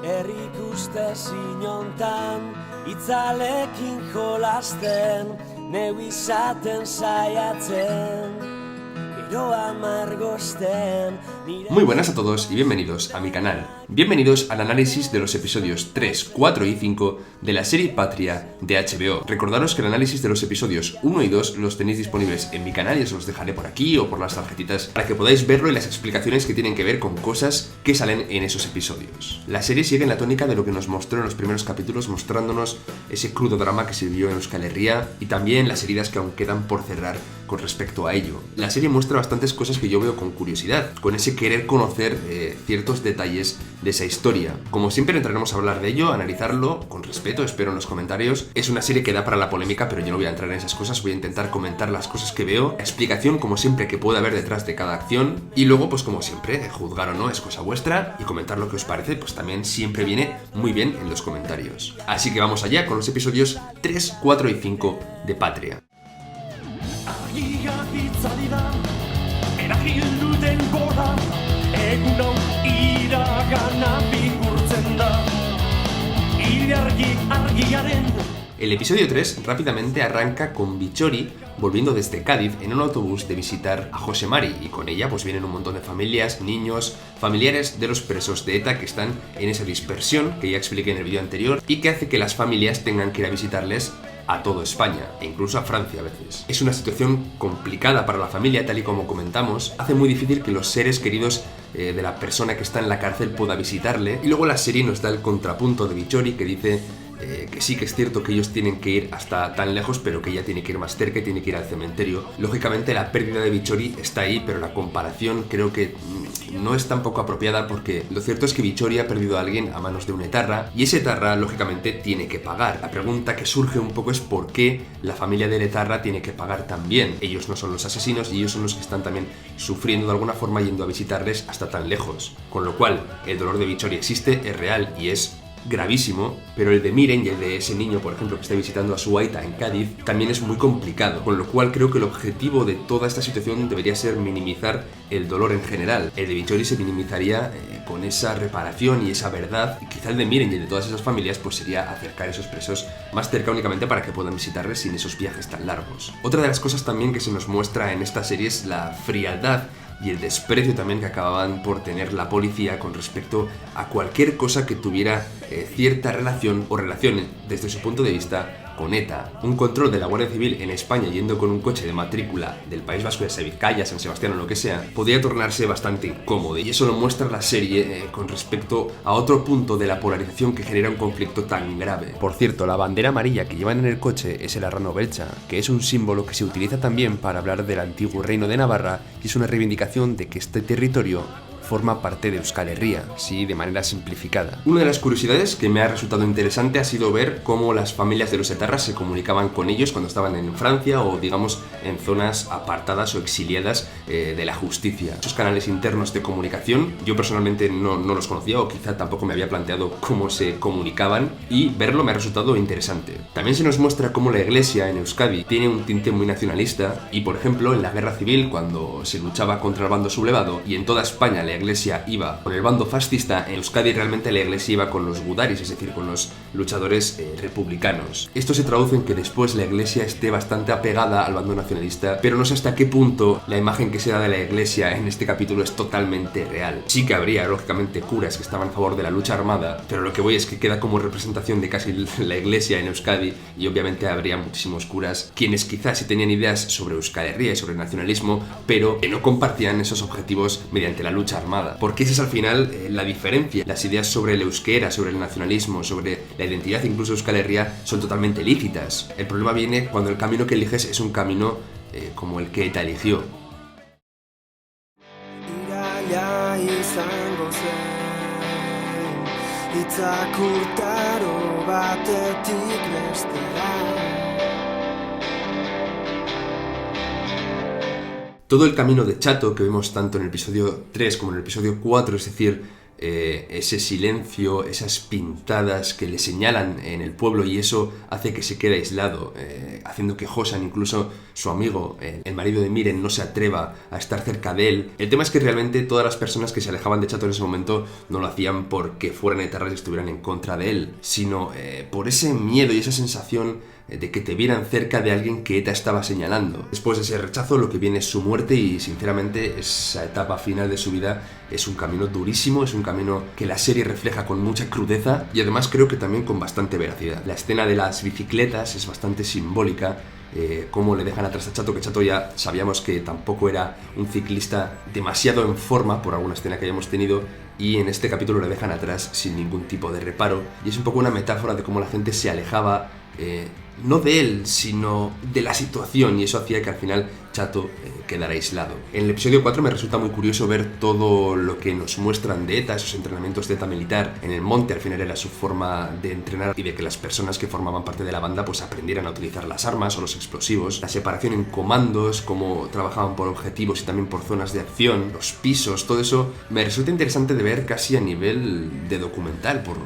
Errikuste zinontan, itzalekin jolasten, neu izaten saiatzen, gero amargosten. Muy buenas a todos y bienvenidos a mi canal. Bienvenidos al análisis de los episodios 3, 4 y 5 de la serie Patria de HBO. Recordaros que el análisis de los episodios 1 y 2 los tenéis disponibles en mi canal y os los dejaré por aquí o por las tarjetitas para que podáis verlo y las explicaciones que tienen que ver con cosas que salen en esos episodios. La serie sigue en la tónica de lo que nos mostró en los primeros capítulos, mostrándonos ese crudo drama que se vivió en Euskal Herria y también las heridas que aún quedan por cerrar con respecto a ello. La serie muestra bastantes cosas que yo veo con curiosidad, con ese querer conocer ciertos detalles de esa historia. Como siempre entraremos a hablar de ello, a analizarlo con respeto, espero en los comentarios. Es una serie que da para la polémica, pero yo no voy a entrar en esas cosas, voy a intentar comentar las cosas que veo, explicación como siempre que pueda haber detrás de cada acción y luego pues como siempre, juzgar o no es cosa vuestra y comentar lo que os parece pues también siempre viene muy bien en los comentarios. Así que vamos allá con los episodios 3, 4 y 5 de Patria. El episodio 3 rápidamente arranca con Bitxori volviendo desde Cádiz en un autobús de visitar a Jose Mari y con ella pues vienen un montón de familias, niños, familiares de los presos de ETA que están en esa dispersión que ya expliqué en el vídeo anterior y que hace que las familias tengan que ir a visitarles a toda España e incluso a Francia a veces. Es una situación complicada para la familia, tal y como comentamos, hace muy difícil que los seres queridos de la persona que está en la cárcel pueda visitarle y luego la serie nos da el contrapunto de Bitxori que dice que sí que es cierto que ellos tienen que ir hasta tan lejos, pero que ella tiene que ir más cerca y tiene que ir al cementerio. Lógicamente la pérdida de Bitxori está ahí, pero la comparación creo que no es tan poco apropiada porque lo cierto es que Bitxori ha perdido a alguien a manos de un etarra y ese etarra lógicamente tiene que pagar. La pregunta que surge un poco es por qué la familia del etarra tiene que pagar también. Ellos no son los asesinos y ellos son los que están también sufriendo de alguna forma yendo a visitarles hasta tan lejos. Con lo cual el dolor de Bitxori existe, es real y es gravísimo, pero el de Miren y el de ese niño, por ejemplo, que está visitando a su aita en Cádiz, también es muy complicado, con lo cual creo que el objetivo de toda esta situación debería ser minimizar el dolor en general. El de Bitxori se minimizaría con esa reparación y esa verdad, y quizá el de Miren y el de todas esas familias pues sería acercar a esos presos más cerca únicamente para que puedan visitarles sin esos viajes tan largos. Otra de las cosas también que se nos muestra en esta serie es la frialdad y el desprecio también que acababan por tener la policía con respecto a cualquier cosa que tuviera cierta relación o relación desde su punto de vista con ETA. Un control de la Guardia Civil en España yendo con un coche de matrícula del País Vasco, de Vizcaya, San Sebastián o lo que sea, podría tornarse bastante incómodo y eso lo muestra la serie con respecto a otro punto de la polarización que genera un conflicto tan grave. Por cierto, la bandera amarilla que llevan en el coche es el arrano beltza, que es un símbolo que se utiliza también para hablar del antiguo reino de Navarra y es una reivindicación de que este territorio forma parte de Euskal Herria, sí, de manera simplificada. Una de las curiosidades que me ha resultado interesante ha sido ver cómo las familias de los etarras se comunicaban con ellos cuando estaban en Francia o, digamos, en zonas apartadas o exiliadas de la justicia. Esos canales internos de comunicación, yo personalmente no los conocía o quizá tampoco me había planteado cómo se comunicaban y verlo me ha resultado interesante. También se nos muestra cómo la iglesia en Euskadi tiene un tinte muy nacionalista y, por ejemplo, en la guerra civil, cuando se luchaba contra el bando sublevado y en toda España la iglesia iba con el bando fascista, en Euskadi realmente la iglesia iba con los gudaris, es decir, con los luchadores republicanos. Esto se traduce en que después la iglesia esté bastante apegada al bando nacionalista, pero no sé hasta qué punto la imagen que se da de la iglesia en este capítulo es totalmente real. Sí que habría, lógicamente, curas que estaban a favor de la lucha armada, pero lo que voy es que queda como representación de casi la iglesia en Euskadi y obviamente habría muchísimos curas quienes quizás sí tenían ideas sobre Euskal Herria y sobre el nacionalismo, pero que no compartían esos objetivos mediante la lucha armada. Porque esa es al final la diferencia. Las ideas sobre el euskera, sobre el nacionalismo, sobre la identidad, incluso Euskal Herria, son totalmente lícitas. El problema viene cuando el camino que eliges es un camino como el que ETA eligió. Todo el camino de Chato que vemos tanto en el episodio 3 como en el episodio 4, es decir, ese silencio, esas pintadas que le señalan en el pueblo, y eso hace que se quede aislado, haciendo que Josean, incluso su amigo, el marido de Miren, no se atreva a estar cerca de él. El tema es que realmente todas las personas que se alejaban de Chato en ese momento no lo hacían porque fueran etarras y estuvieran en contra de él, sino por ese miedo y esa sensación de que te vieran cerca de alguien que ETA estaba señalando. Después de ese rechazo, lo que viene es su muerte, y sinceramente esa etapa final de su vida es un camino durísimo, es un camino que la serie refleja con mucha crudeza y además creo que también con bastante veracidad. La escena de las bicicletas es bastante simbólica, cómo le dejan atrás a Chato, que Chato ya sabíamos que tampoco era un ciclista demasiado en forma por alguna escena que hayamos tenido, y en este capítulo le dejan atrás sin ningún tipo de reparo, y es un poco una metáfora de cómo la gente se alejaba, no de él, sino de la situación, y eso hacía que al final Chato quedara aislado. En el episodio 4 me resulta muy curioso ver todo lo que nos muestran de ETA, esos entrenamientos de ETA militar en el monte. Al final era su forma de entrenar y de que las personas que formaban parte de la banda pues aprendieran a utilizar las armas o los explosivos, la separación en comandos, cómo trabajaban por objetivos y también por zonas de acción, los pisos, todo eso me resulta interesante de ver casi a nivel de documental, por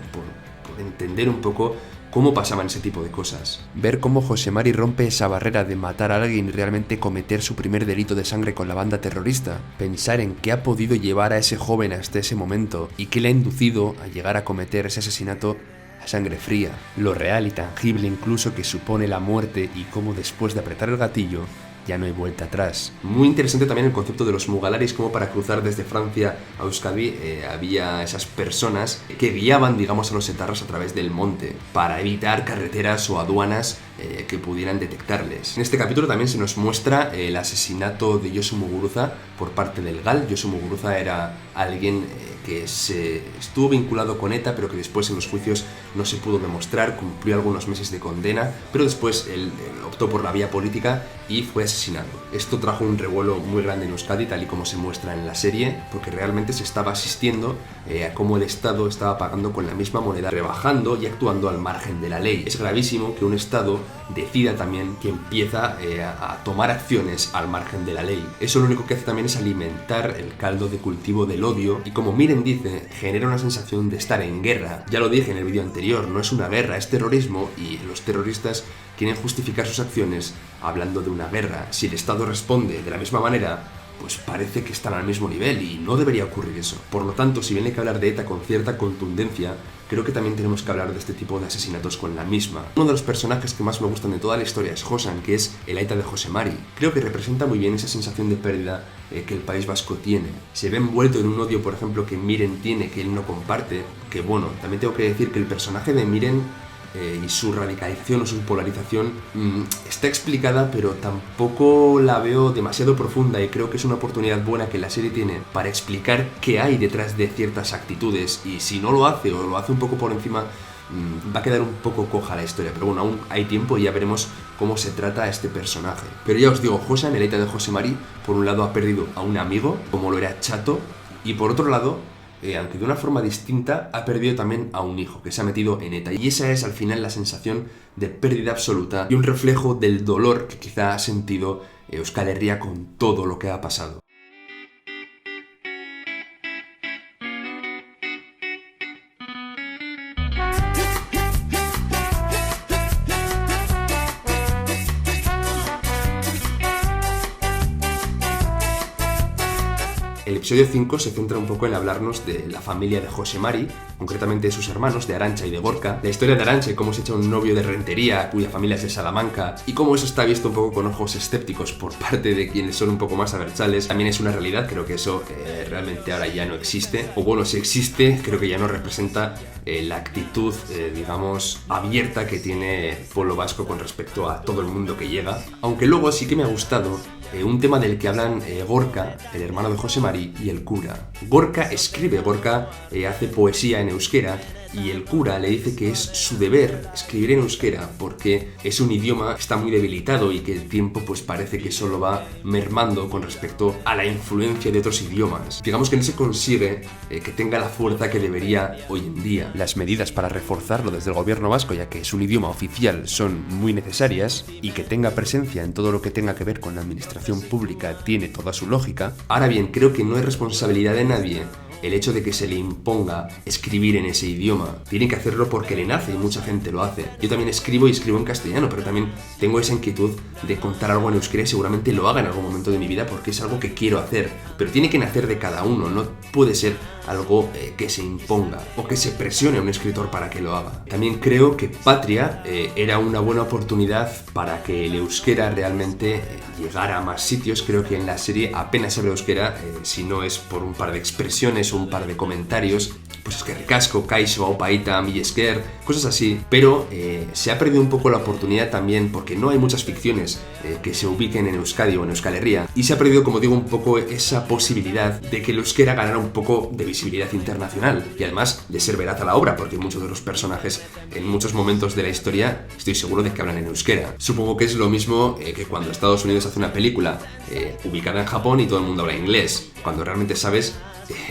entender un poco cómo pasaban ese tipo de cosas. Ver cómo José Mari rompe esa barrera de matar a alguien y realmente cometer su primer delito de sangre con la banda terrorista. Pensar en qué ha podido llevar a ese joven hasta ese momento y qué le ha inducido a llegar a cometer ese asesinato a sangre fría. Lo real y tangible incluso que supone la muerte y cómo después de apretar el gatillo ya no hay vuelta atrás. Muy interesante también el concepto de los mugalaris, como para cruzar desde Francia a Euskadi había esas personas que guiaban, digamos, a los etarras a través del monte para evitar carreteras o aduanas que pudieran detectarles. En este capítulo también se nos muestra el asesinato de Josu Muguruza por parte del GAL. Josu Muguruza era alguien que se estuvo vinculado con ETA, pero que después en los juicios no se pudo demostrar, cumplió algunos meses de condena, pero después él optó por la vía política y fue asesinado. Esto trajo un revuelo muy grande en Euskadi, tal y como se muestra en la serie, porque realmente se estaba asistiendo a cómo el Estado estaba pagando con la misma moneda, rebajando y actuando al margen de la ley. Es gravísimo que un Estado decida también que empieza a tomar acciones al margen de la ley. Eso lo único que hace también es alimentar el caldo de cultivo del odio, y como Miren dice, genera una sensación de estar en guerra. Ya lo dije en el vídeo anterior, no es una guerra, es terrorismo, y los terroristas quieren justificar sus acciones hablando de una guerra. Si el Estado responde de la misma manera, pues parece que están al mismo nivel, y no debería ocurrir eso. Por lo tanto, si bien hay que hablar de ETA con cierta contundencia, creo que también tenemos que hablar de este tipo de asesinatos con la misma. Uno de los personajes que más me gustan de toda la historia es Josean, que es el aita de José Mari. Creo que representa muy bien esa sensación de pérdida que el País Vasco tiene. Se ve envuelto en un odio, por ejemplo, que Miren tiene, que él no comparte. Que bueno, también tengo que decir que el personaje de Miren y su radicalización o su polarización está explicada, pero tampoco la veo demasiado profunda, y creo que es una oportunidad buena que la serie tiene para explicar qué hay detrás de ciertas actitudes, y si no lo hace o lo hace un poco por encima, va a quedar un poco coja la historia. Pero bueno, aún hay tiempo y ya veremos cómo se trata a este personaje. Pero ya os digo, Josean, el aita de José Mari, por un lado ha perdido a un amigo, como lo era Chato, y por otro lado, aunque de una forma distinta, ha perdido también a un hijo que se ha metido en ETA. Y esa es al final la sensación de pérdida absoluta y un reflejo del dolor que quizá ha sentido Euskal Herria con todo lo que ha pasado. El episodio 5 se centra un poco en hablarnos de la familia de José Mari, concretamente de sus hermanos, de Arantxa y de Gorka, la historia de Arantxa y cómo se echa un novio de Rentería, cuya familia es de Salamanca, y cómo eso está visto un poco con ojos escépticos por parte de quienes son un poco más abertzales. También es una realidad, creo que eso realmente ahora ya no existe, o bueno, si existe, creo que ya no representa la actitud, digamos, abierta que tiene el pueblo vasco con respecto a todo el mundo que llega. Aunque luego sí que me ha gustado un tema del que hablan Gorka, el hermano de José Mari, y el cura. Gorka escribe, Gorka hace poesía en euskera, y el cura le dice que es su deber escribir en euskera porque es un idioma que está muy debilitado y que el tiempo pues parece que solo va mermando con respecto a la influencia de otros idiomas. Digamos que no se consigue que tenga la fuerza que debería hoy en día. Las medidas para reforzarlo desde el gobierno vasco, ya que es un idioma oficial, son muy necesarias, y que tenga presencia en todo lo que tenga que ver con la administración pública tiene toda su lógica. Ahora bien, creo que no es responsabilidad de nadie el hecho de que se le imponga escribir en ese idioma. Tiene que hacerlo porque le nace y mucha gente lo hace. Yo también escribo y escribo en castellano, pero también tengo esa inquietud de contar algo en euskera y seguramente lo haga en algún momento de mi vida porque es algo que quiero hacer. Pero tiene que nacer de cada uno, no puede ser algo que se imponga o que se presione a un escritor para que lo haga. También creo que Patria era una buena oportunidad para que el euskera realmente llegara a más sitios. Creo que en la serie apenas se habla euskera, si no es por un par de expresiones o un par de comentarios, pues es que ricasco, kaixo, aupaita, millesker, cosas así, pero se ha perdido un poco la oportunidad también porque no hay muchas ficciones que se ubiquen en Euskadi o en Euskal Herria, y se ha perdido, como digo, un poco esa posibilidad de que el euskera ganara un poco de visibilidad internacional y además de ser veraz a la obra, porque muchos de los personajes en muchos momentos de la historia estoy seguro de que hablan en euskera. Supongo que es lo mismo que cuando Estados Unidos hace una película ubicada en Japón y todo el mundo habla inglés, cuando realmente sabes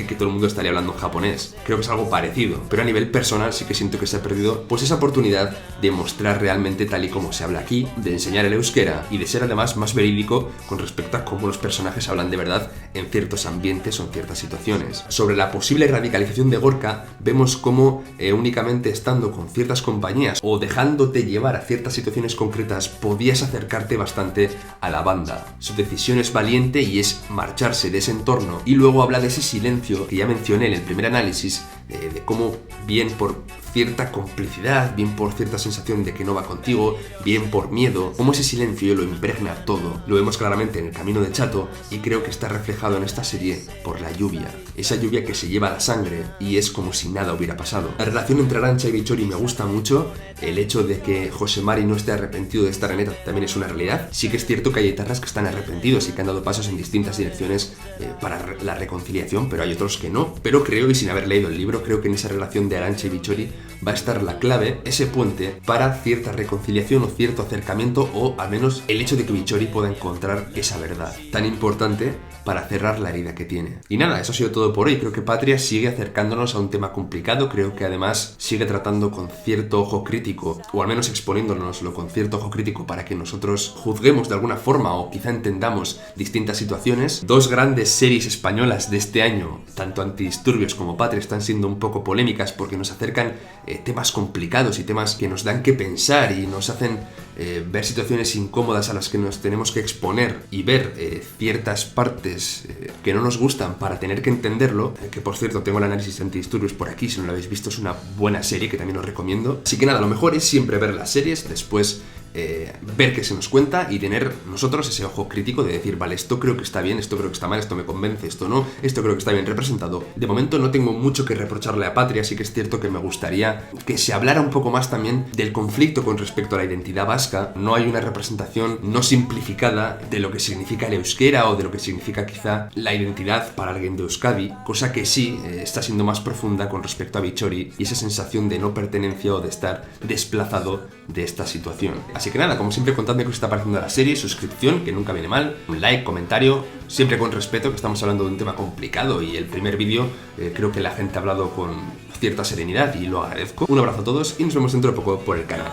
que todo el mundo estaría hablando en japonés. Creo que es algo parecido, pero a nivel personal sí que siento que se ha perdido pues esa oportunidad de mostrar realmente tal y como se habla aquí, de enseñar el euskera y de ser además más verídico con respecto a cómo los personajes hablan de verdad en ciertos ambientes o en ciertas situaciones. Sobre la posible radicalización de Gorka, vemos cómo únicamente estando con ciertas compañías o dejándote llevar a ciertas situaciones concretas podías acercarte bastante a la banda. Su decisión es valiente y es marcharse de ese entorno, y luego habla de ese silencio que ya mencioné en el primer análisis, de cómo bien por cierta complicidad, bien por cierta sensación de que no va contigo, bien por miedo, cómo ese silencio lo impregna todo. Lo vemos claramente en El Camino de Chato y creo que está reflejado en esta serie por la lluvia. Esa lluvia que se lleva la sangre y es como si nada hubiera pasado. La relación entre Arantxa y Bitxori me gusta mucho. El hecho de que Jose Mari no esté arrepentido de estar en ETA también es una realidad. Sí que es cierto que hay etarras que están arrepentidos y que han dado pasos en distintas direcciones para la reconciliación, pero hay otros que no. Pero creo, y sin haber leído el libro, creo que en esa relación de Arantxa y Bitxori va a estar la clave, ese puente para cierta reconciliación o cierto acercamiento, o al menos el hecho de que Bitxori pueda encontrar esa verdad tan importante para cerrar la herida que tiene. Y nada, eso ha sido todo por hoy. Creo que Patria sigue acercándonos a un tema complicado, creo que además sigue tratando con cierto ojo crítico, o al menos exponiéndonoslo con cierto ojo crítico para que nosotros juzguemos de alguna forma o quizá entendamos distintas situaciones. Dos grandes series españolas de este año, tanto Antidisturbios como Patria, están siendo un poco polémicas porque nos acercan temas complicados y temas que nos dan que pensar y nos hacen ver situaciones incómodas a las que nos tenemos que exponer y ver ciertas partes que no nos gustan para tener que entenderlo, que por cierto tengo el análisis de Antidisturbios por aquí, si no lo habéis visto es una buena serie que también os recomiendo. Así que nada, lo mejor es siempre ver las series, después ver qué se nos cuenta y tener nosotros ese ojo crítico de decir, vale, esto creo que está bien, esto creo que está mal, esto me convence, esto no, esto creo que está bien representado. De momento no tengo mucho que reprocharle a Patria, así que es cierto que me gustaría que se hablara un poco más también del conflicto con respecto a la identidad vasca. No hay una representación no simplificada de lo que significa el euskera o de lo que significa quizá la identidad para alguien de Euskadi, cosa que sí está siendo más profunda con respecto a Bitxori y esa sensación de no pertenencia o de estar desplazado de esta situación. Así que nada, como siempre, contadme qué os está pareciendo la serie, suscripción, que nunca viene mal, un like, comentario, siempre con respeto, que estamos hablando de un tema complicado y el primer vídeo creo que la gente ha hablado con cierta serenidad y lo agradezco. Un abrazo a todos y nos vemos dentro de poco por el canal.